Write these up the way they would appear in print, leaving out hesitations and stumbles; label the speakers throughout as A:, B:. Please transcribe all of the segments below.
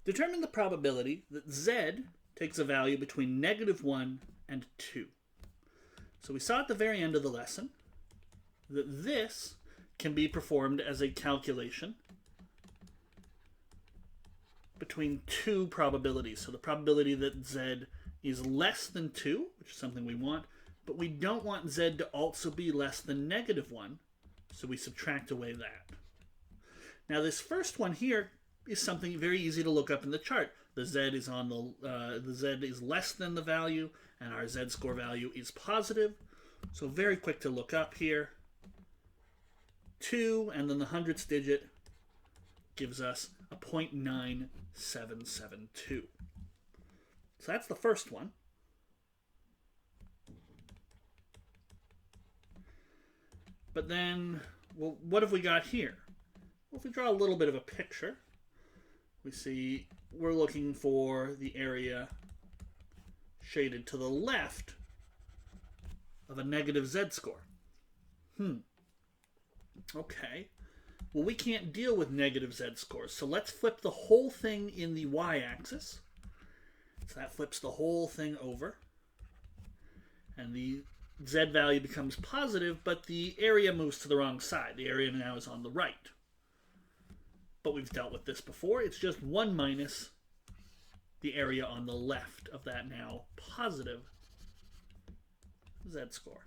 A: Determine the probability that z takes a value between -1 and 2. So we saw at the very end of the lesson that this can be performed as a calculation between two probabilities. So the probability that z is less than 2, which is something we want, but we don't want z to also be less than -1, so we subtract away that. Now this first one here is something very easy to look up in the chart. The z is on the z is less than the value, and our z-score value is positive. So very quick to look up here. 2 and then the hundredths digit gives us a 0.9772. So that's the first one. But then, well, what have we got here? Well, if we draw a little bit of a picture, we see we're looking for the area shaded to the left of a negative z-score. Okay. Well, we can't deal with negative z-scores, so let's flip the whole thing in the y-axis. So that flips the whole thing over. And the z value becomes positive, but the area moves to the wrong side. The area now is on the right. But we've dealt with this before. It's just 1 minus the area on the left of that now positive z-score.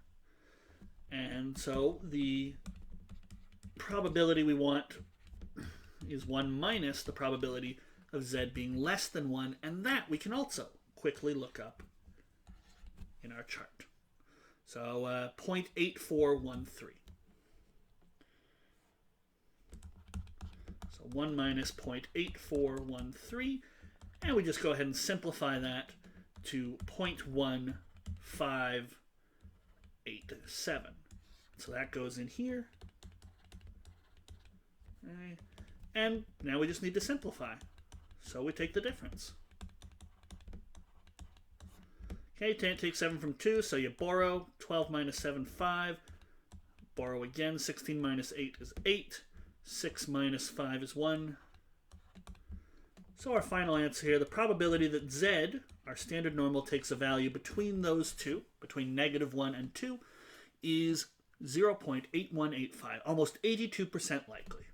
A: And so the probability we want is 1 minus the probability of z being less than 1, and that we can also quickly look up in our chart. So 0.8413. So 1 minus 0.8413, and we just go ahead and simplify that to 0.1587. So that goes in here. Okay. And now we just need to simplify. So we take the difference. Okay, take 7 from 2, so you borrow. 12 minus 7, 5. Borrow again. 16 minus 8 is 8. 6 minus 5 is 1. So our final answer here, the probability that z, our standard normal, takes a value between those two, between -1 and 2, is 0.8185, almost 82% likely.